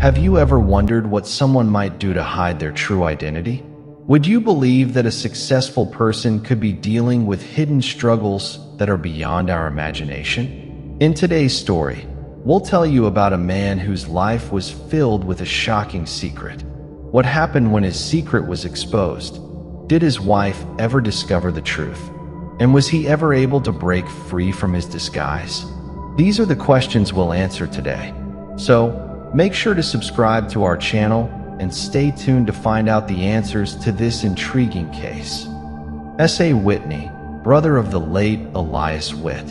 Have you ever wondered what someone might do to hide their true identity? Would you believe that a successful person could be dealing with hidden struggles that are beyond our imagination? In today's story, we'll tell you about a man whose life was filled with a shocking secret. What happened when his secret was exposed? Did his wife ever discover the truth? And was he ever able to break free from his disguise? These are the questions we'll answer today. So, make sure to subscribe to our channel and stay tuned to find out the answers to this intriguing case. S.A. Whitney, brother of the late Elias Witt,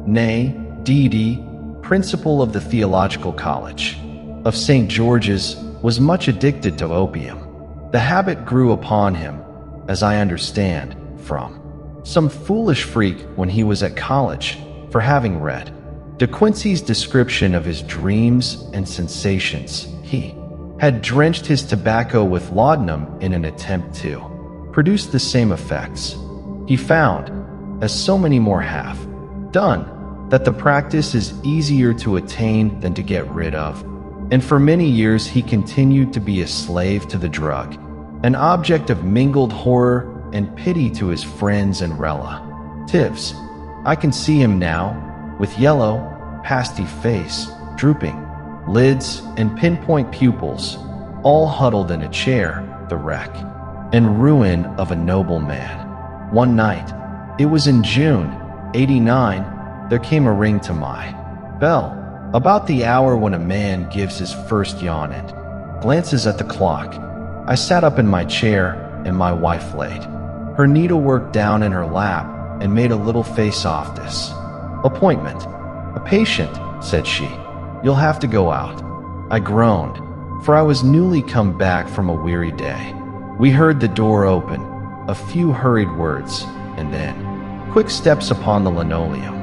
née D.D., principal of the Theological College of St. George's, was much addicted to opium. The habit grew upon him, as I understand, from some foolish freak when he was at college for having read De Quincey's description of his dreams and sensations. He had drenched his tobacco with laudanum in an attempt to produce the same effects. He found, as so many more have done, that the practice is easier to attain than to get rid of, and for many years he continued to be a slave to the drug, an object of mingled horror and pity to his friends and relatives. I can see him now, with yellow, pasty face, drooping lids, and pinpoint pupils, all huddled in a chair, the wreck and ruin of a noble man. One night, it was in June, '89, there came a ring to my bell, about the hour when a man gives his first yawn and glances at the clock. I sat up in my chair, and my wife laid her needlework down in her lap and made a little face off this. "Appointment. A patient," said she. "You'll have to go out." I groaned, for I was newly come back from a weary day. We heard the door open, a few hurried words, and then quick steps upon the linoleum.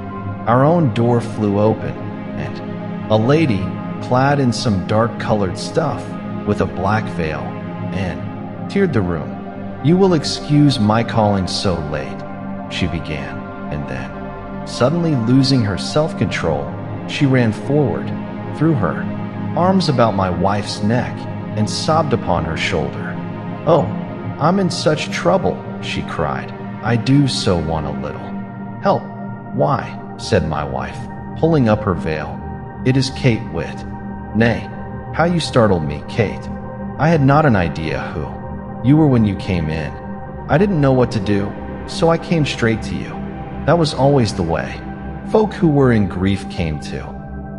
Our own door flew open, and a lady, clad in some dark-colored stuff, with a black veil, entered the room. "You will excuse my calling so late," she began, and then, suddenly losing her self-control, she ran forward, threw her arms about my wife's neck, and sobbed upon her shoulder. "Oh, I'm in such trouble," she cried. "I do so want a little help." "Why?" said my wife, pulling up her veil. "It is Kate Witt." "Nay, how you startled me, Kate. I had not an idea who you were when you came in. I didn't know what to do, so I came straight to you. That was always the way folk who were in grief came to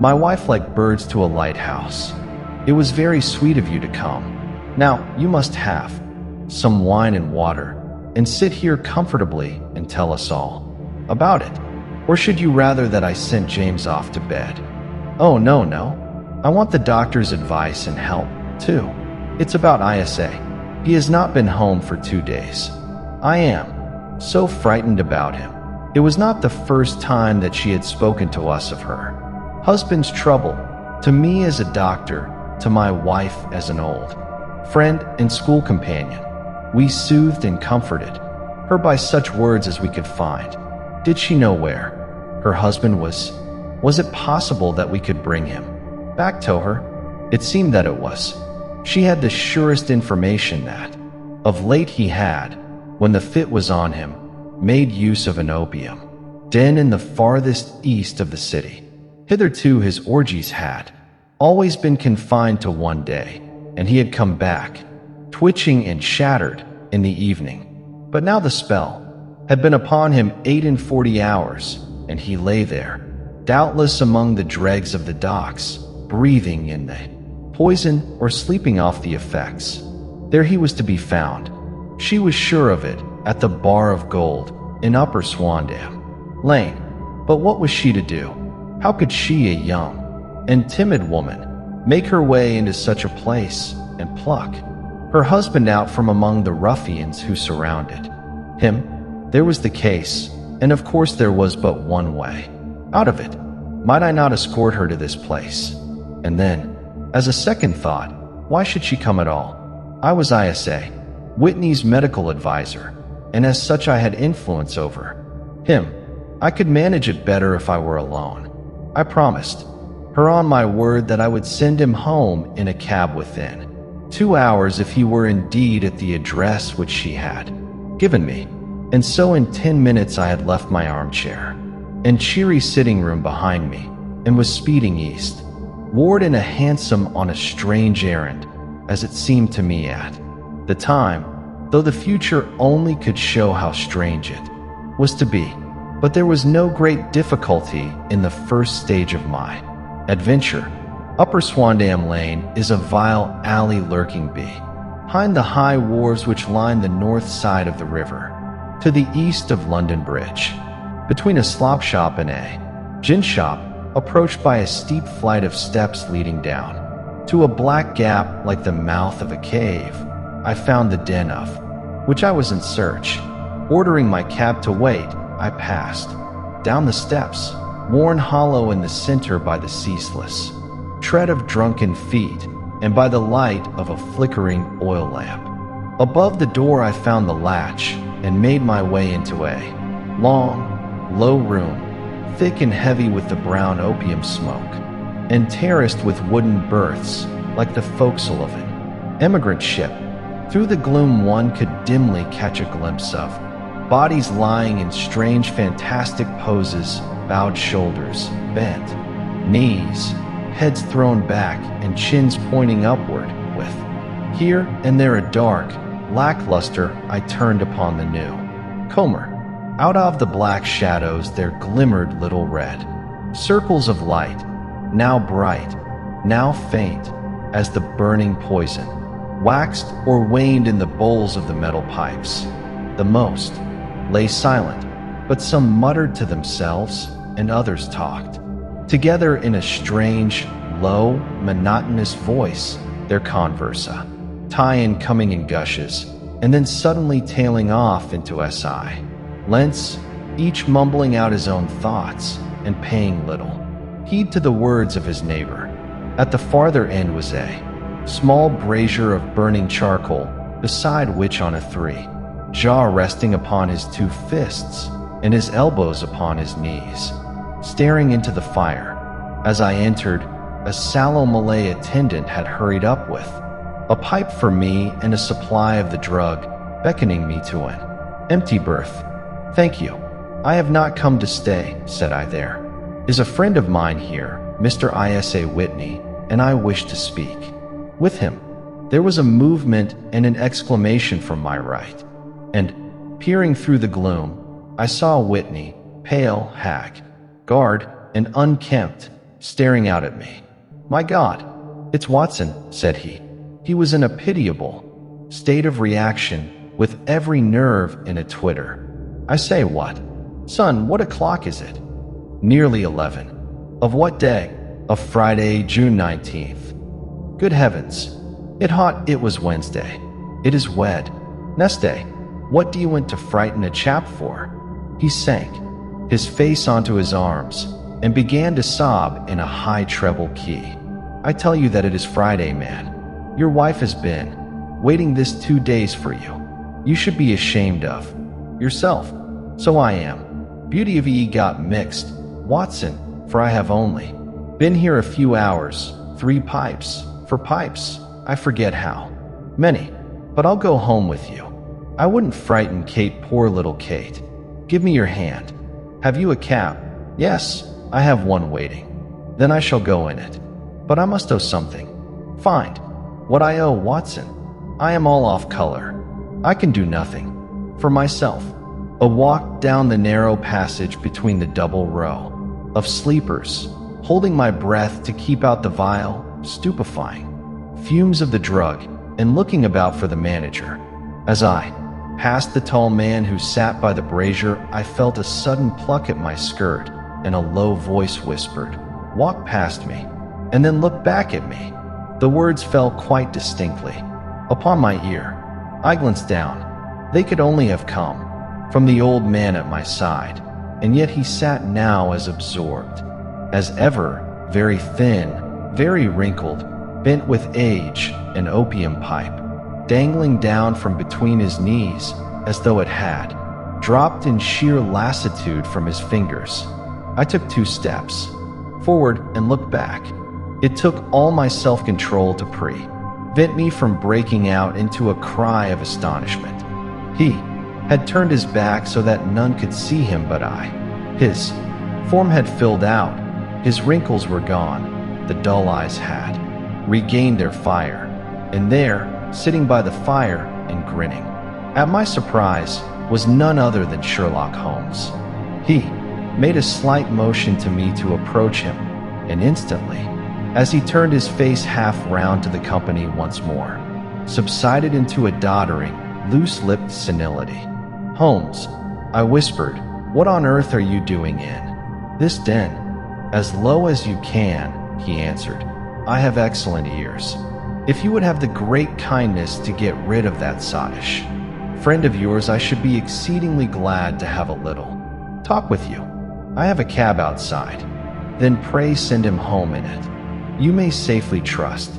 my wife like birds to a lighthouse. It was very sweet of you to come. Now, you must have some wine and water, and sit here comfortably and tell us all about it. Or should you rather that I sent James off to bed?" "Oh, no. I want the doctor's advice and help, too. It's about Isa. He has not been home for 2 days. I am so frightened about him." It was not the first time that she had spoken to us of her husband's trouble, to me as a doctor, to my wife as an old friend and school companion. We soothed and comforted her by such words as we could find. Did she know where her husband was? Was it possible that we could bring him back to her? It seemed that it was. She had the surest information that, of late he had, when the fit was on him, made use of an opium den in the farthest east of the city. Hitherto his orgies had always been confined to one day, and he had come back, twitching and shattered, in the evening. But now the spell had been upon him 48 hours, and he lay there, doubtless among the dregs of the docks, breathing in the poison or sleeping off the effects. There he was to be found. She was sure of it, at the Bar of Gold in Upper Swandam Lane. But what was she to do? How could she, a young and timid woman, make her way into such a place and pluck her husband out from among the ruffians who surrounded him? There was the case, and of course there was but one way out of it. Might I not escort her to this place? And then, as a second thought, why should she come at all? I was Isa, Whitney's medical advisor, and as such I had influence over him. I could manage it better if I were alone. I promised. her on my word that I would send him home in a cab within 2 hours if he were indeed at the address which she had given me. And so in 10 minutes I had left my armchair and cheery sitting room behind me and was speeding east, Ward in a hansom on a strange errand, as it seemed to me at the time, though the future only could show how strange it was to be. But there was no great difficulty in the first stage of my adventure. Upper Swandam Lane is a vile alley lurking behind the high wharves which line the north side of the river, to the east of London Bridge, between a slop shop and a gin shop, approached by a steep flight of steps leading down to a black gap like the mouth of a cave. I found the den of which I was in search. Ordering my cab to wait, I passed down the steps, worn hollow in the center by the ceaseless tread of drunken feet and by the light of a flickering oil lamp. Above the door I found the latch and made my way into a long, low room, thick and heavy with the brown opium smoke, and terraced with wooden berths like the forecastle of an emigrant ship. Through the gloom one could dimly catch a glimpse of bodies lying in strange fantastic poses, bowed shoulders, bent knees, heads thrown back and chins pointing upward, with here and there a dark, lackluster I turned upon the new comer. Out of the black shadows there glimmered little red circles of light, now bright, now faint, as the burning poison waxed or waned in the bowls of the metal pipes. The most lay silent, but some muttered to themselves and others talked together in a strange, low, monotonous voice, their conversa, tie-in coming in gushes, and then suddenly tailing off into SI lengths, each mumbling out his own thoughts and paying little heed to the words of his neighbor. At the farther end was a small brazier of burning charcoal, beside which on a jaw resting upon his two fists and his elbows upon his knees, staring into the fire. As I entered, a sallow Malay attendant had hurried up with a pipe for me and a supply of the drug, beckoning me to an empty berth. "Thank you. I have not come to stay," said I. "There is a friend of mine here, Mr. Isa Whitney, and I wish to speak with him." There was a movement and an exclamation from my right, and, peering through the gloom, I saw Whitney, pale, haggard, and unkempt, staring out at me. "My God, it's Watson," said he. He was in a pitiable state of reaction, with every nerve in a twitter. "I say, what? Son, what o'clock is it?" "Nearly 11. "Of what day?" "Of Friday, June 19th. "Good heavens. It was Wednesday. It is wed. Neste. What do you want to frighten a chap for?" He sank his face onto his arms and began to sob in a high treble key. "I tell you that it is Friday, man. Your wife has been waiting this 2 days for you. You should be ashamed of yourself." "So I am. Beauty of ye got mixed, Watson, for I have only been here a few hours. 3 pipes, for pipes, I forget how many, but I'll go home with you. I wouldn't frighten Kate, poor little Kate. Give me your hand. Have you a cab?" "Yes, I have one waiting." "Then I shall go in it. But I must owe something." "Find what I owe, Watson. I am all off color. I can do nothing for myself." A walk down the narrow passage between the double row of sleepers, holding my breath to keep out the vile, stupefying fumes of the drug, and looking about for the manager. As I passed the tall man who sat by the brazier, I felt a sudden pluck at my skirt, and a low voice whispered, "Walk past me, and then look back at me." The words fell quite distinctly upon my ear. I glanced down. They could only have come from the old man at my side, and yet he sat now as absorbed as ever, very thin, very wrinkled, bent with age, an opium pipe dangling down from between his knees as though it had dropped in sheer lassitude from his fingers. I took 2 steps forward and looked back. It took all my self-control to prevent me from breaking out into a cry of astonishment. He had turned his back so that none could see him but I. His form had filled out, his wrinkles were gone, the dull eyes had regained their fire, and there, sitting by the fire and grinning at my surprise, was none other than Sherlock Holmes. He made a slight motion to me to approach him, and instantly, as he turned his face half round to the company once more, subsided into a doddering, loose-lipped senility. "Holmes," I whispered, "what on earth are you doing in this den?" "As low as you can," he answered. "I have excellent ears. If you would have the great kindness to get rid of that sottish friend of yours, I should be exceedingly glad to have a little talk with you. I have a cab outside." "Then pray send him home in it. You may safely trust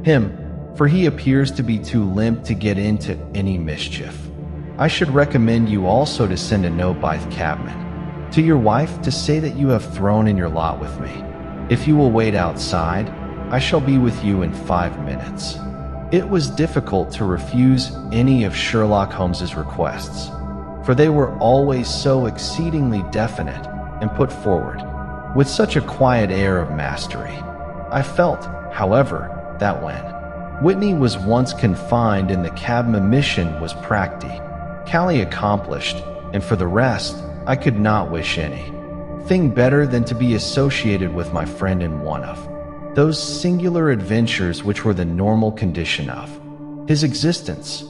him, for he appears to be too limp to get into any mischief. I should recommend you also to send a note by the cabman to your wife to say that you have thrown in your lot with me. If you will wait outside, I shall be with you in 5 minutes." It was difficult to refuse any of Sherlock Holmes's requests, for they were always so exceedingly definite and put forward with such a quiet air of mastery. I felt, however, that when Whitney was once confined and the cabman mission was practically accomplished, and for the rest, I could not wish anything better than to be associated with my friend in one of those singular adventures which were the normal condition of his existence.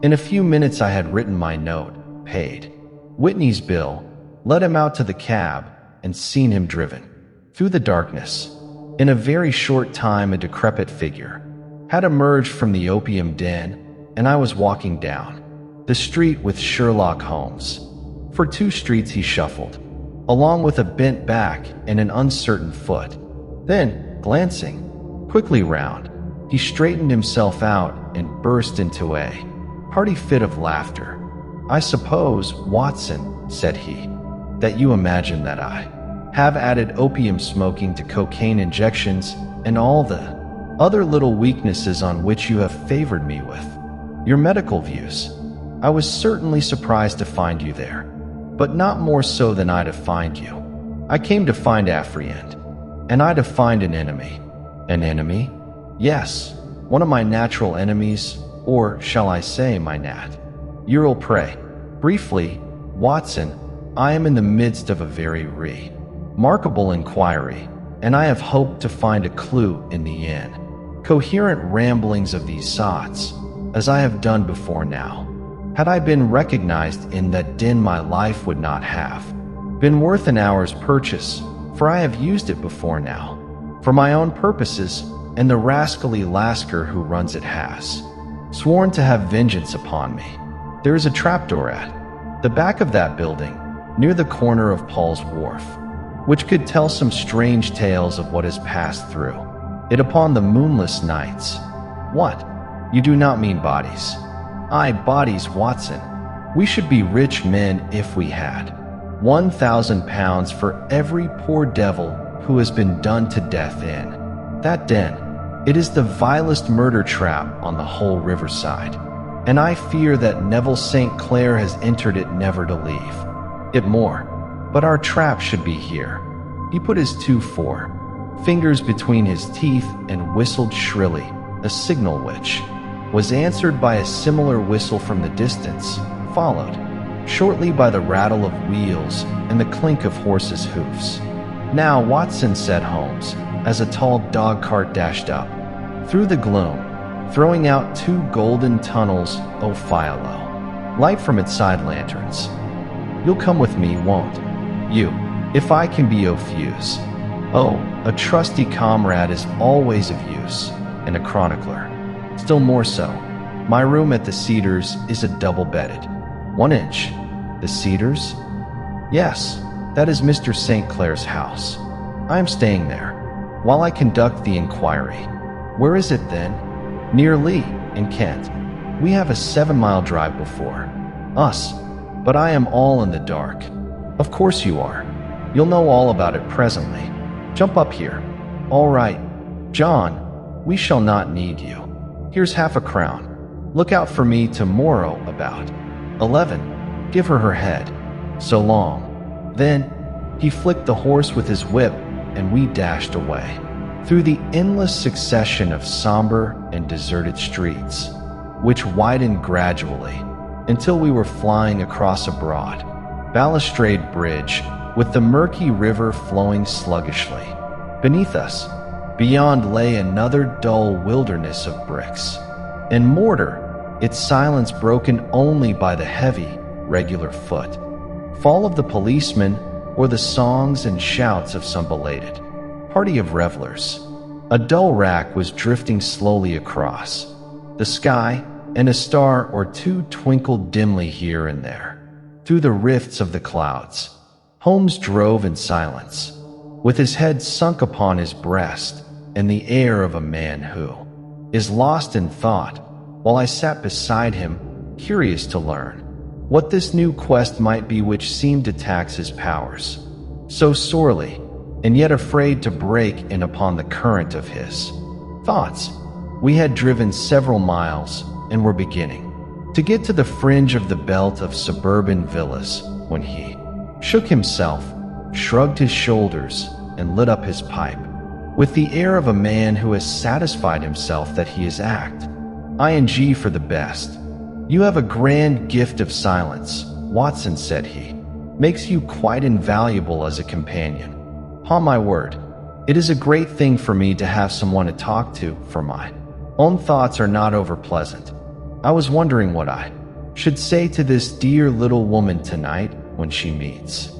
In a few minutes I had written my note, paid Whitney's bill, let him out to the cab, and seen him driven through the darkness. In a very short time a decrepit figure had emerged from the opium den, and I was walking down the street with Sherlock Holmes. For 2 streets he shuffled, along with a bent back and an uncertain foot. Then, glancing quickly round, he straightened himself out and burst into a hearty fit of laughter. "I suppose, Watson," said he, "that you imagine that I have added opium smoking to cocaine injections and all the other little weaknesses on which you have favored me with your medical views. I was certainly surprised to find you there, but not more so than I to find you. I came to find a friend, and I to find an enemy." "An enemy?" "Yes, one of my natural enemies, or shall I say my natural prey. Briefly, Watson, I am in the midst of a very remarkable inquiry, and I have hoped to find a clue in the incoherent ramblings of these sots, as I have done before now. Had I been recognized in that den, my life would not have been worth an hour's purchase, for I have used it before now, for my own purposes, and the rascally Lasker who runs it has sworn to have vengeance upon me. There is a trapdoor at the back of that building, near the corner of Paul's Wharf, which could tell some strange tales of what has passed through it upon the moonless nights." "What? You do not mean bodies?" "Aye, bodies, Watson. We should be rich men if we had £1,000 for every poor devil who has been done to death in that den. It is the vilest murder trap on the whole riverside, and I fear that Neville St. Clair has entered it never to leave it more. But our trap should be here." He put his 2 fingers between his teeth and whistled shrilly, a signal which was answered by a similar whistle from the distance, followed shortly by the rattle of wheels and the clink of horses' hoofs. "Now, Watson," said Holmes, as a tall dog-cart dashed up through the gloom, throwing out 2 golden tunnels of phyllo light from its side lanterns. "You'll come with me, won't you, if I can be of use?" "Oh, a trusty comrade is always of use, and a chronicler still more so. My room at the Cedars is a double-bedded 1-inch. "The Cedars?" "Yes, that is Mr. St. Clair's house. I am staying there while I conduct the inquiry." "Where is it, then?" "Near Lee, in Kent. We have a 7-mile drive before us, but I am all in the dark." "Of course you are. You'll know all about it presently. Jump up here. All right, John, we shall not need you. Here's half a crown. Look out for me tomorrow about 11. Give her her head. So long. Then he flicked the horse with his whip, and we dashed away through the endless succession of somber and deserted streets, which widened gradually until we were flying across a broad, balustrade bridge with the murky river flowing sluggishly. Beneath us, beyond lay another dull wilderness of bricks and mortar, its silence broken only by the heavy, regular footfall of the policeman or the songs and shouts of some belated party of revelers. A dull rack was drifting slowly across the sky, and a star or two twinkled dimly here and there through the rifts of the clouds. Holmes drove in silence, with his head sunk upon his breast and the air of a man who is lost in thought, while I sat beside him, curious to learn what this new quest might be which seemed to tax his powers so sorely, and yet afraid to break in upon the current of his thoughts. We had driven several miles and were beginning to get to the fringe of the belt of suburban villas when he shook himself, shrugged his shoulders, and lit up his pipe with the air of a man who has satisfied himself that he is ing for the best. You have a grand gift of silence, Watson, said he. Makes you quite invaluable as a companion. Upon my word, it is a great thing for me to have someone to talk to, for my own thoughts are not over pleasant. I was wondering what I should say to this dear little woman tonight when she meets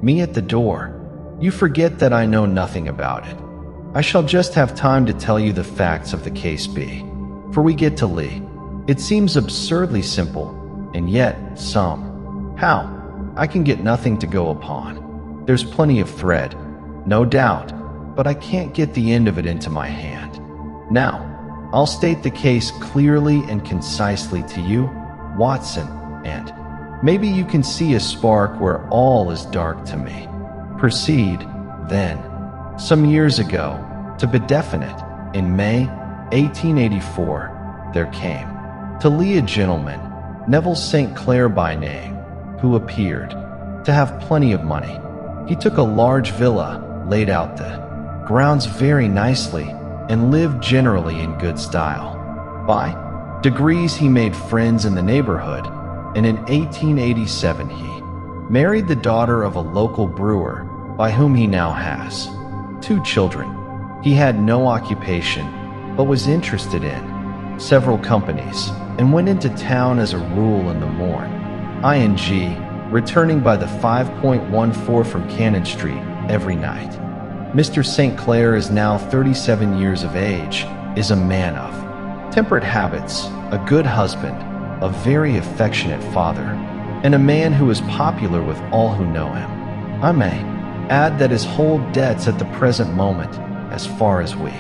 me at the door. You forget that I know nothing about it. I shall just have time to tell you the facts of the case for we get to Lee. It seems absurdly simple, and yet somehow I can get nothing to go upon. There's plenty of thread, no doubt, but I can't get the end of it into my hand. Now, I'll state the case clearly and concisely to you, Watson, and maybe you can see a spark where all is dark to me. Proceed, then. Some years ago, to be definite, in May 1884, there came to Lee a gentleman, Neville St. Clair by name, who appeared to have plenty of money. He took a large villa, laid out the grounds very nicely, and lived generally in good style. By degrees he made friends in the neighborhood, and in 1887 he married the daughter of a local brewer, by whom he now has 2 children. He had no occupation, but was interested in several companies, and went into town as a rule in the morn, returning by the 5.14 from Cannon Street every night. Mr. St. Clair is now 37 years of age, is a man of temperate habits, a good husband, a very affectionate father, and a man who is popular with all who know him. I may add that his whole debts at the present moment, as far as we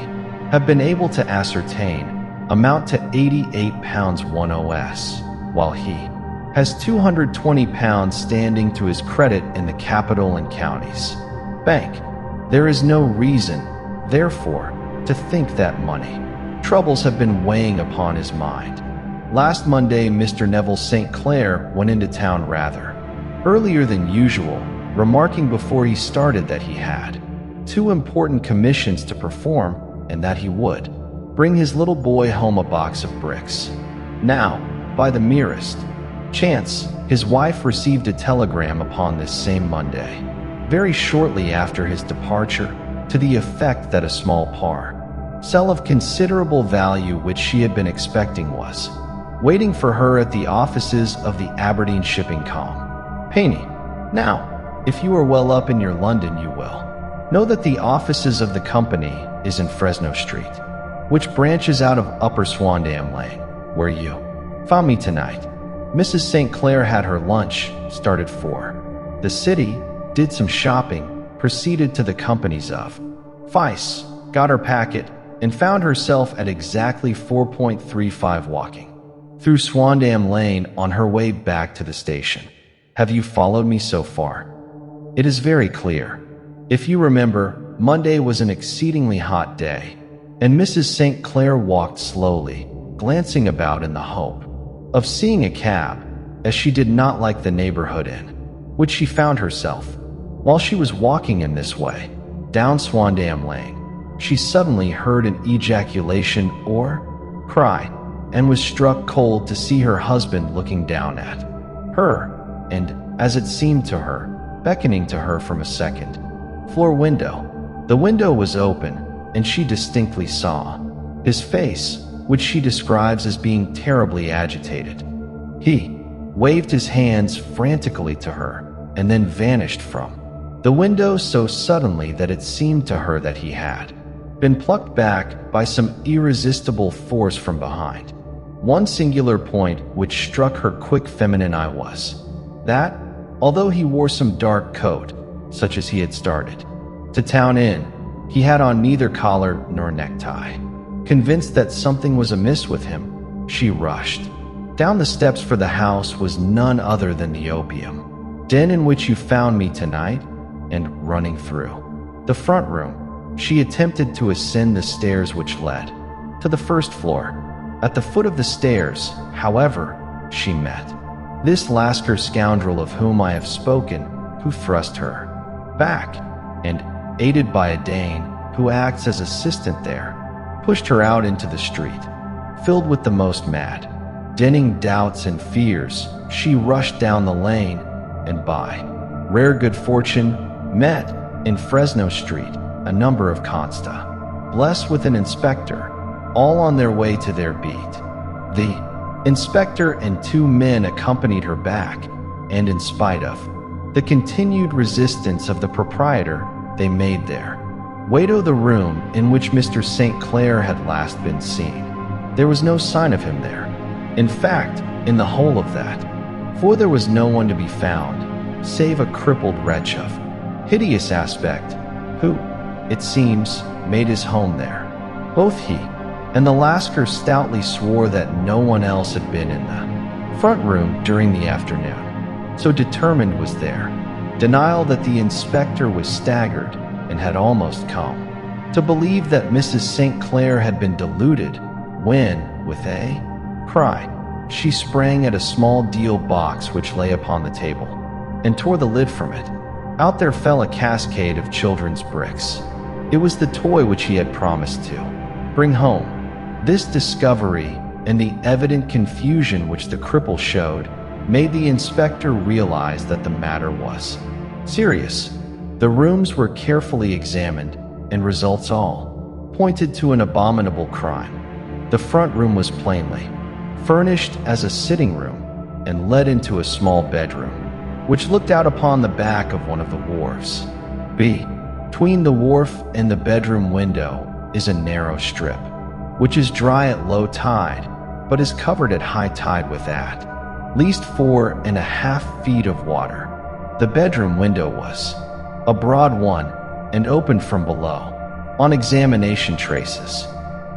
have been able to ascertain, amount to £88 1 OS, while he has £220 standing to his credit in the capital and counties bank. There is no reason, therefore, to think that money troubles have been weighing upon his mind. Last Monday, Mr. Neville St. Clair went into town rather earlier than usual, remarking before he started that he had 2 important commissions to perform and that he would bring his little boy home a box of bricks. Now, by the merest chance, his wife received a telegram upon this same Monday, very shortly after his departure, to the effect that a small parcel of considerable value which she had been expecting was waiting for her at the offices of the Aberdeen Shipping Company. Now, if you are well up in your London, you will know that the offices of the company is in Fresno Street, which branches out of Upper Swandam Lane, where you found me tonight. Mrs. St. Clair had her lunch, started for the city, did some shopping, proceeded to the companies of Vice, got her packet, and found herself at exactly 4.35 walking through Swandam Lane on her way back to the station. Have you followed me so far? It is very clear. If you remember, Monday was an exceedingly hot day, and Mrs. St. Clair walked slowly, glancing about in the hope of seeing a cab, as she did not like the neighborhood in which she found herself. While she was walking in this way, down Swandam Lane, she suddenly heard an ejaculation or cry, and was struck cold to see her husband looking down at her, and, as it seemed to her, beckoning to her from a second floor window. The window was open, and she distinctly saw his face, which she describes as being terribly agitated. He waved his hands frantically to her, and then vanished from the window so suddenly that it seemed to her that he had been plucked back by some irresistible force from behind. One singular point which struck her quick feminine eye was that, although he wore some dark coat, such as he had started to town in, he had on neither collar nor necktie. Convinced that something was amiss with him, she rushed down the steps, for the house was none other than the opium den in which you found me tonight, and running through the front room, she attempted to ascend the stairs which led to the first floor. At the foot of the stairs, however, she met this Lascar scoundrel of whom I have spoken, who thrust her back, and, aided by a Dane who acts as assistant there, pushed her out into the street. Filled with the most mad, denning doubts and fears, she rushed down the lane, and by rare good fortune met, in Fresno Street, a number of consta, blessed with an inspector, all on their way to their beat. The inspector and 2 men accompanied her back, and in spite of the continued resistance of the proprietor, they made their way to the room in which Mr. St. Clair had last been seen. There was no sign of him there. In fact, in the whole of that, for there was no one to be found, save a crippled wretch of hideous aspect, who, it seems, made his home there. Both he and the Lascar stoutly swore that no one else had been in the front room during the afternoon. So determined was their denial that the inspector was staggered and had almost come to believe that Mrs. St. Clair had been deluded when, with a cry, she sprang at a small deal box which lay upon the table, and tore the lid from it. Out there fell a cascade of children's bricks. It was the toy which he had promised to bring home. This discovery, and the evident confusion which the cripple showed, made the inspector realize that the matter was serious. The rooms were carefully examined, and results all pointed to an abominable crime. The front room was plainly furnished as a sitting room, and led into a small bedroom, which looked out upon the back of one of the wharves. Between the wharf and the bedroom window is a narrow strip, which is dry at low tide, but is covered at high tide with at least 4.5 feet of water. The bedroom window was a broad one, and opened from below. On examination, traces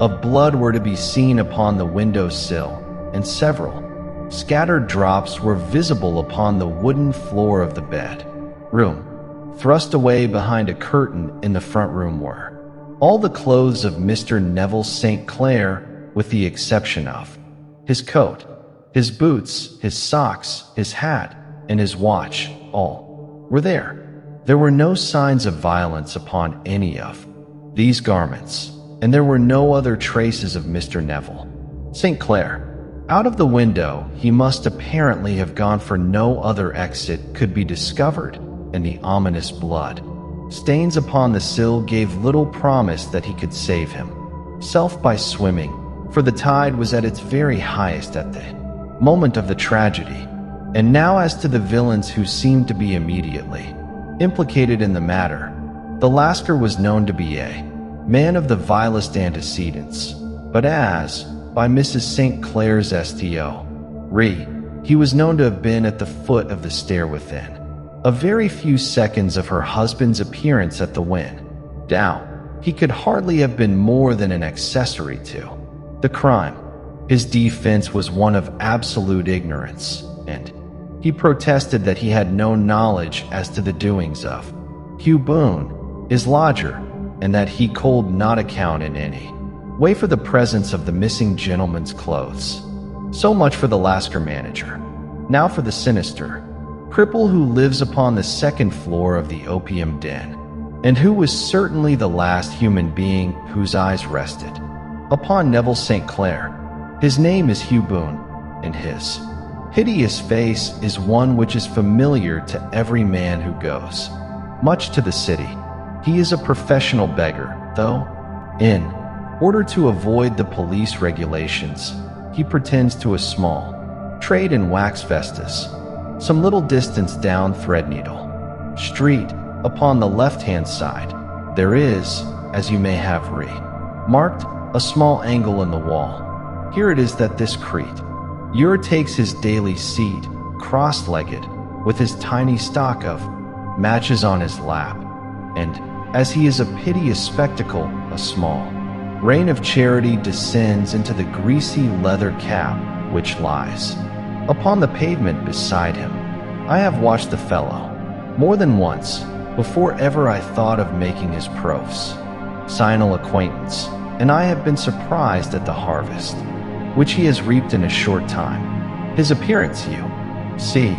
of blood were to be seen upon the window sill, and several scattered drops were visible upon the wooden floor of the bed room. Thrust away behind a curtain in the front room were all the clothes of Mr. Neville St. Clair, with the exception of his coat, his boots, his socks, his hat, and his watch. All were there. There were no signs of violence upon any of these garments, and there were no other traces of Mr. Neville St. Clair. Out of the window, he must apparently have gone, for no other exit could be discovered, and the ominous blood stains upon the sill gave little promise that he could save himself by swimming, for the tide was at its very highest at the moment of the tragedy. And now as to the villains who seemed to be immediately implicated in the matter. The Lascar was known to be a man of the vilest antecedents, but as, by Mrs. St. Clair's STO, he was known to have been at the foot of the stair within a very few seconds of her husband's appearance at the window. He could hardly have been more than an accessory to the crime. His defense was one of absolute ignorance, and he protested that he had no knowledge as to the doings of Hugh Boone, his lodger, and that he could not account in any way for the presence of the missing gentleman's clothes. So much for the Lasker manager. Now for the sinister cripple who lives upon the second floor of the opium den, and who was certainly the last human being whose eyes rested upon Neville St. Clair. His name is Hugh Boone, and his hideous face is one which is familiar to every man who goes much to the city. He is a professional beggar, though, in order to avoid the police regulations, he pretends to a small trade in wax vestas, some little distance down Threadneedle Street. Upon the left-hand side, there is, as you may have marked, a small angle in the wall. Here it is that this Crete takes his daily seat, cross-legged, with his tiny stock of matches on his lap, and, as he is a piteous spectacle, a small rain of charity descends into the greasy leather cap which lies upon the pavement beside him. I have watched the fellow more than once before ever I thought of making his professional acquaintance, and I have been surprised at the harvest which he has reaped in a short time. His appearance, you see,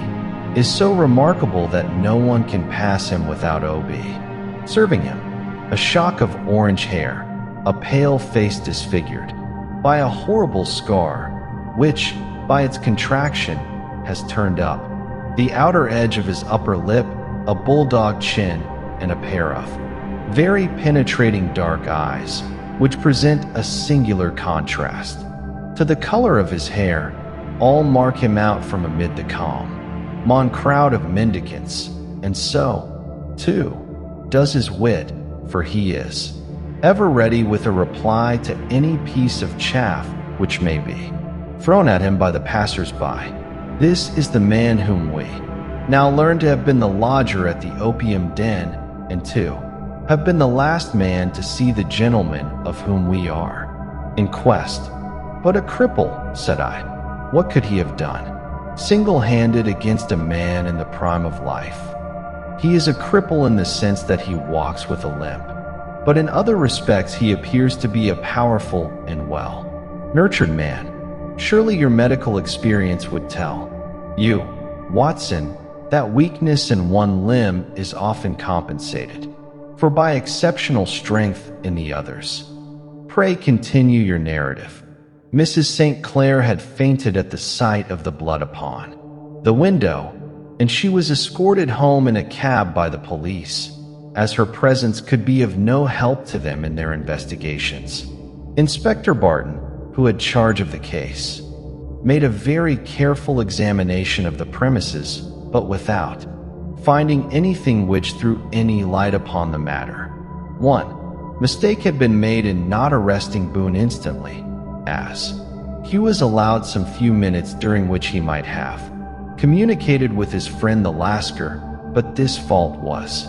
is so remarkable that no one can pass him without serving him. A shock of orange hair, a pale face disfigured by a horrible scar, which, by its contraction, has turned up the outer edge of his upper lip, a bulldog chin, and a pair of very penetrating dark eyes, which present a singular contrast to the color of his hair. All mark him out from amid the calm crowd of mendicants, and so, too, does his wit, for he is ever ready with a reply to any piece of chaff which may be thrown at him by the passers-by. This is the man whom we now learn to have been the lodger at the opium den, and to have been the last man to see the gentleman of whom we are in quest. But a cripple, said I. What could he have done, single-handed against a man in the prime of life? He is a cripple in the sense that he walks with a limp, but in other respects he appears to be a powerful and well-nurtured man. Surely your medical experience would tell you, Watson, that weakness in one limb is often compensated for by exceptional strength in the others. Pray continue your narrative. Mrs. St. Clair had fainted at the sight of the blood upon the window, and she was escorted home in a cab by the police, as her presence could be of no help to them in their investigations. Inspector Barton, who had charge of the case, made a very careful examination of the premises, but without finding anything which threw any light upon the matter. 1. Mistake had been made in not arresting Boone instantly, as he was allowed some few minutes during which he might have communicated with his friend the Lasker, but this fault was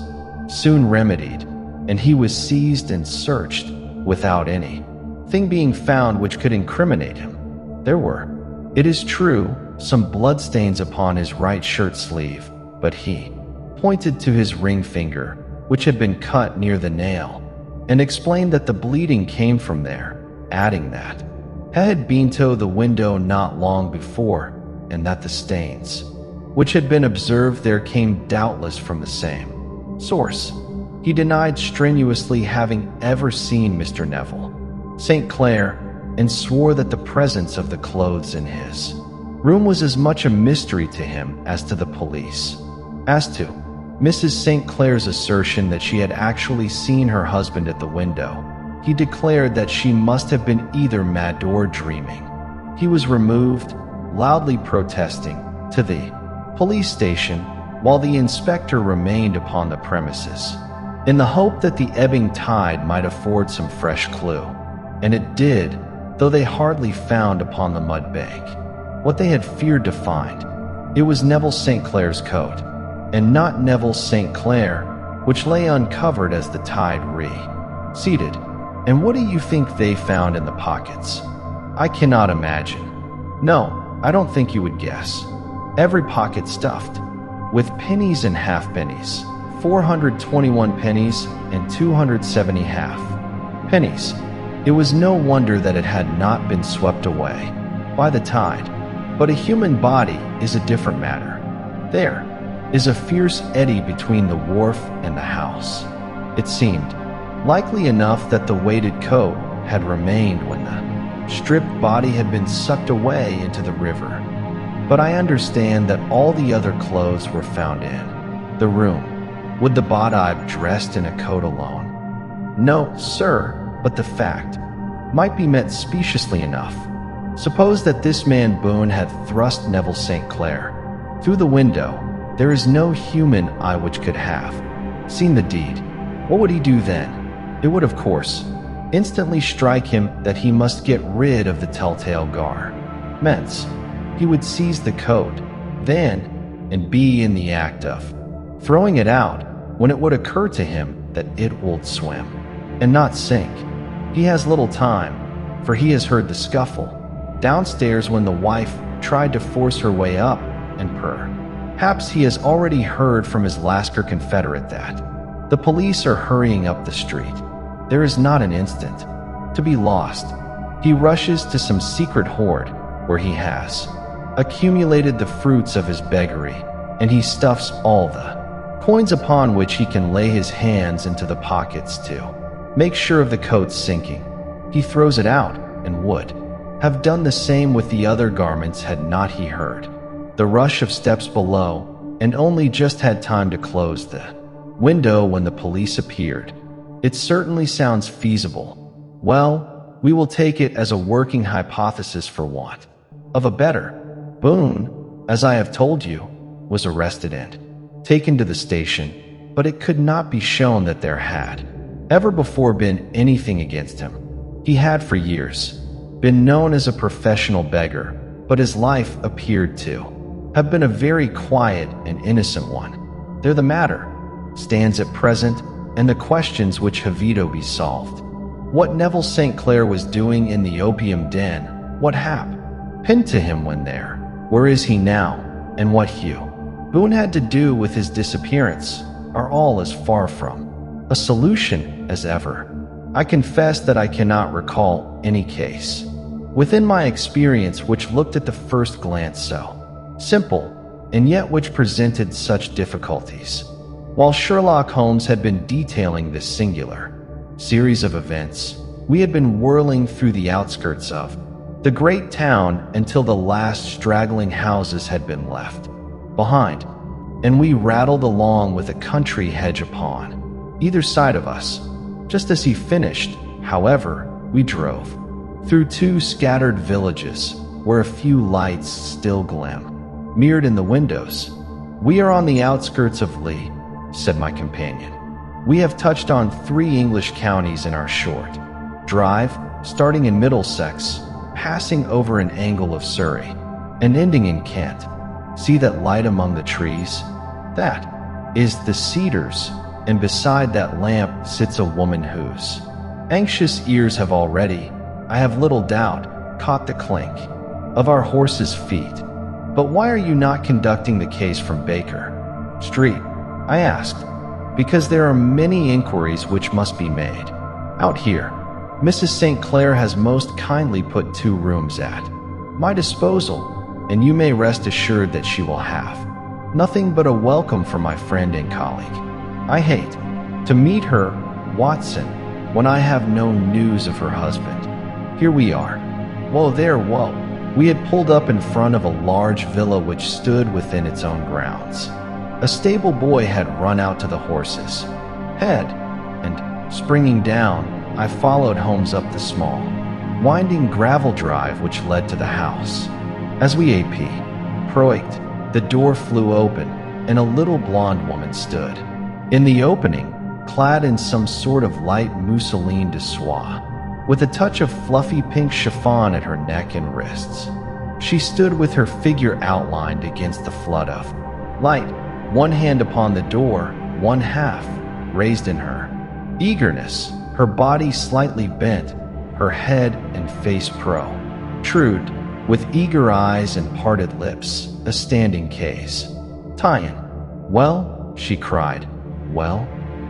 soon remedied, and he was seized and searched without anything being found which could incriminate him. There were, it is true, some bloodstains upon his right shirt sleeve, but he pointed to his ring finger, which had been cut near the nail, and explained that the bleeding came from there, adding that he had been to the window not long before, and that the stains which had been observed there came doubtless from the same source. He denied strenuously having ever seen Mr. Neville St. Clair, and swore that the presence of the clothes in his room was as much a mystery to him as to the police. As to Mrs. St. Clair's assertion that she had actually seen her husband at the window, he declared that she must have been either mad or dreaming. He was removed, loudly protesting, to the police station, while the inspector remained upon the premises, in the hope that the ebbing tide might afford some fresh clue. And it did, though they hardly found upon the mud bank what they had feared to find. It was Neville St. Clair's coat, and not Neville St. Clair, which lay uncovered as the tide receded. And what do you think they found in the pockets? I cannot imagine. No, I don't think you would guess. Every pocket stuffed with pennies and halfpennies, 421 pennies and 270 half pennies. It was no wonder that it had not been swept away by the tide. But a human body is a different matter. There is a fierce eddy between the wharf and the house. It seemed likely enough that the weighted coat had remained when the stripped body had been sucked away into the river. But I understand that all the other clothes were found in the room. Would the body be dressed in a coat alone? No, sir, but the fact might be met speciously enough. Suppose that this man Boone had thrust Neville St. Clair through the window. There is no human eye which could have seen the deed. What would he do then? It would, of course, instantly strike him that he must get rid of the telltale garments. He would seize the coat, then, and be in the act of throwing it out when it would occur to him that it would swim and not sink. He has little time, for he has heard the scuffle downstairs when the wife tried to force her way up, and perhaps he has already heard from his Lascar confederate that the police are hurrying up the street. There is not an instant to be lost. He rushes to some secret hoard where he has accumulated the fruits of his beggary, and he stuffs all the coins upon which he can lay his hands into the pockets to make sure of the coat's sinking. He throws it out, and would have done the same with the other garments had not he heard the rush of steps below, and only just had time to close the window when the police appeared. It certainly sounds feasible. Well, we will take it as a working hypothesis for want of a better. Boone, as I have told you, was arrested and taken to the station, but it could not be shown that there had ever before been anything against him. He had for years been known as a professional beggar, but his life appeared to have been a very quiet and innocent one. There the matter stands at present, and the questions which have to be solved. What Neville St. Clair was doing in the opium den, what happened to him when there, where is he now, and what Hugh Boone had to do with his disappearance, are all as far from a solution as ever. I confess that I cannot recall any case within my experience which looked at the first glance so simple, and yet which presented such difficulties. While Sherlock Holmes had been detailing this singular series of events, we had been whirling through the outskirts of the great town until the last straggling houses had been left behind, and we rattled along with a country hedge upon either side of us. Just as he finished, however, we drove through two scattered villages where a few lights still gleam, mirrored in the windows. "We are on the outskirts of Lee," said my companion. "We have touched on 3 English counties in our short drive, starting in Middlesex, passing over an angle of Surrey, and ending in Kent. See that light among the trees? That is the Cedars, and beside that lamp sits a woman whose anxious ears have already, I have little doubt, caught the clink of our horses' feet. But why are you not conducting the case from Baker Street?" I asked. "Because there are many inquiries which must be made out here. Mrs. St. Clair has most kindly put 2 rooms at my disposal, and you may rest assured that she will have nothing but a welcome from my friend and colleague. I hate to meet her, Watson, when I have no news of her husband. Here we are." Whoa. We had pulled up in front of a large villa which stood within its own grounds. A stable boy had run out to the horses' head, and, springing down, I followed Holmes up the small, winding gravel drive which led to the house. As we approached, the door flew open, and a little blonde woman stood in the opening, clad in some sort of light mousseline de soie, with a touch of fluffy pink chiffon at her neck and wrists. She stood with her figure outlined against the flood of light, one hand upon the door, one half raised in her eagerness, her body slightly bent, her head and face protrude, with eager eyes and parted lips, a standing case. "Tyen, well," she cried, Well,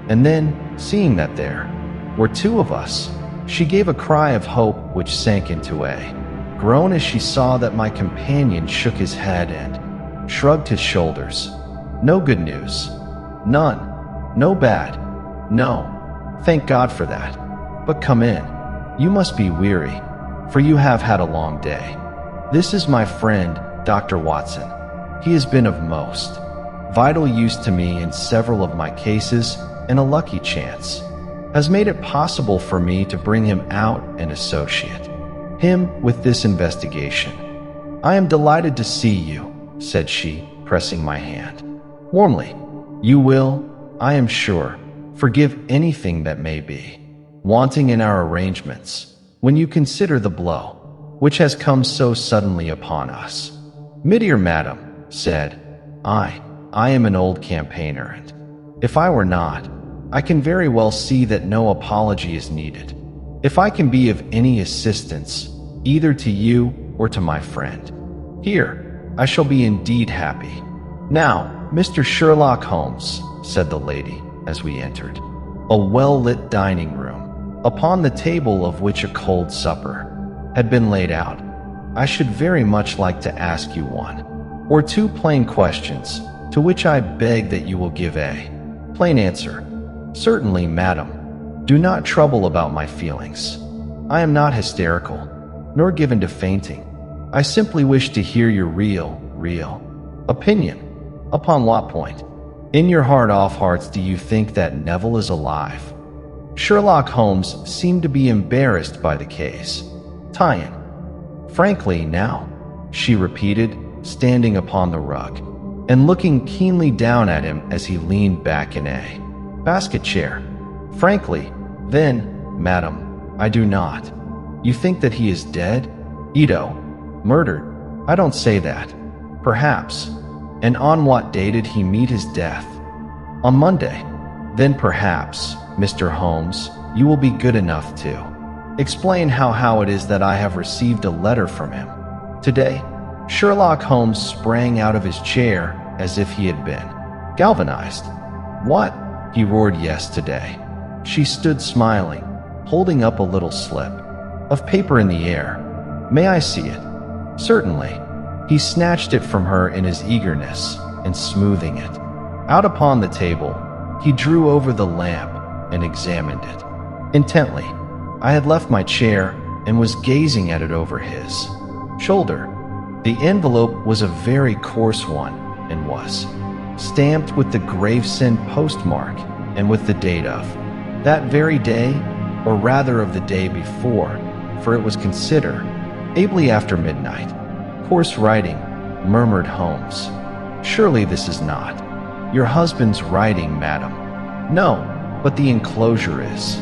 and then, seeing that there were two of us, she gave a cry of hope which sank into a groan as she saw that my companion shook his head and shrugged his shoulders. No good news. None. No bad. No. Thank God for that. But come in. You must be weary, for you have had a long day. This is my friend, Dr. Watson. He has been of most vital use to me in several of my cases, and a lucky chance has made it possible for me to bring him out and associate him with this investigation. I am delighted to see you, said she, pressing my hand warmly. You will, I am sure, forgive anything that may be wanting in our arrangements when you consider the blow which has come so suddenly upon us. My dear madam, said I am an old campaigner, and if I were not, I can very well see that no apology is needed. If I can be of any assistance, either to you or to my friend here, I shall be indeed happy. Now, Mr. Sherlock Holmes, said the lady as we entered a well-lit dining room, upon the table of which a cold supper had been laid out, I should very much like to ask you one or two plain questions, to which I beg that you will give a plain answer. Certainly, madam. Do not trouble about my feelings. I am not hysterical, nor given to fainting. I simply wish to hear your real opinion. Upon what point, in your heart of hearts, do you think that Neville is alive? Sherlock Holmes seemed to be embarrassed by the case. Tie-in. Frankly, now, she repeated, standing upon the rug and looking keenly down at him as he leaned back in a basket chair. Frankly, then, madam, I do not. You think that he is dead? Ito, murdered? I don't say that. Perhaps. And on what day did he meet his death? On Monday. Then perhaps, Mr. Holmes, you will be good enough to explain how it is that I have received a letter from him today. Sherlock Holmes sprang out of his chair as if he had been galvanized. What? He roared. Yes, today. She stood smiling, holding up a little slip of paper in the air. May I see it? Certainly. He snatched it from her in his eagerness, and smoothing it out upon the table, he drew over the lamp and examined it intently. I had left my chair and was gazing at it over his shoulder. The envelope was a very coarse one and was stamped with the Gravesend postmark and with the date of that very day, or rather of the day before, for it was considered ably after midnight. Coarse writing, murmured Holmes. Surely this is not your husband's writing, madam. No, but the enclosure is.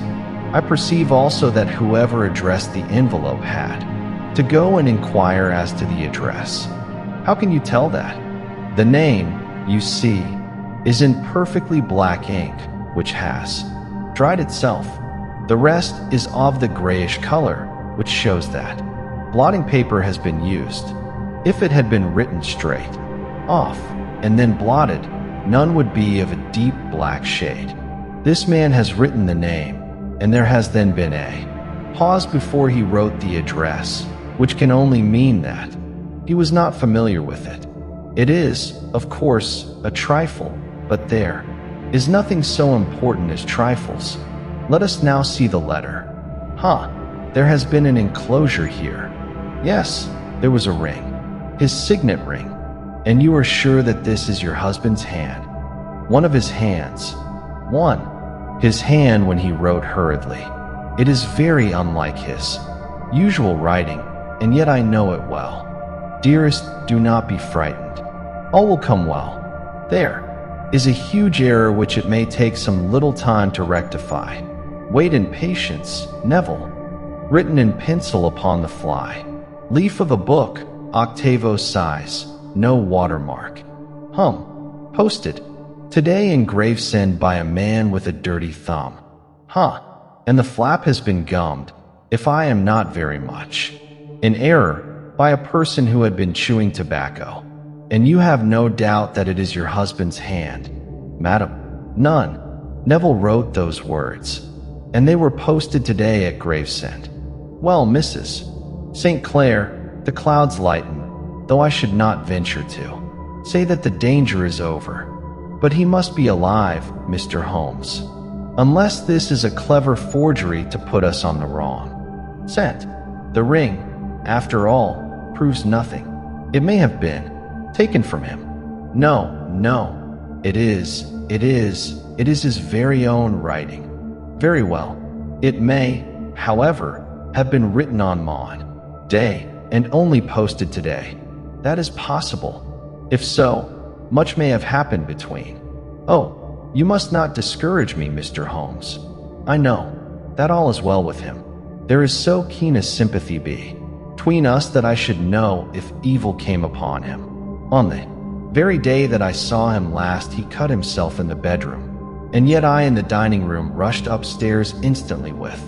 I perceive also that whoever addressed the envelope had to go and inquire as to the address. How can you tell that? The name, you see, is in perfectly black ink, which has dried itself. The rest is of the grayish color, which shows that blotting paper has been used. If it had been written straight off and then blotted, none would be of a deep black shade. This man has written the name, and there has then been a pause before he wrote the address, which can only mean that he was not familiar with it. It is, of course, a trifle, but there is nothing so important as trifles. Let us now see the letter. There has been an enclosure here. Yes, there was a ring. His signet ring. And you are sure that this is your husband's hand? One of his hands. His hand when he wrote hurriedly. It is very unlike his usual writing, and yet I know it well. Dearest, do not be frightened. All will come well. There is a huge error which it may take some little time to rectify. Wait in patience, Neville. Written in pencil upon the fly. Leaf of a book, octavo size, no watermark. Posted. Today in Gravesend by a man with a dirty thumb. And the flap has been gummed, if I am not very much in error, by a person who had been chewing tobacco. And you have no doubt that it is your husband's hand? Madam, none. Neville wrote those words, and they were posted today at Gravesend. Well, Mrs. St. Clair, the clouds lighten, though I should not venture to say that the danger is over. But he must be alive, Mr. Holmes, unless this is a clever forgery to put us on the wrong scent. The ring, after all, proves nothing. It may have been taken from him. No, it is his very own writing. Very well. It may, however, have been written on Maud Day and only posted today. That is possible. If so, much may have happened between. Oh, you must not discourage me, Mr. Holmes. I know that all is well with him. There is so keen a sympathy between us that I should know if evil came upon him. On the very day that I saw him last, he cut himself in the bedroom, and yet I in the dining room rushed upstairs instantly with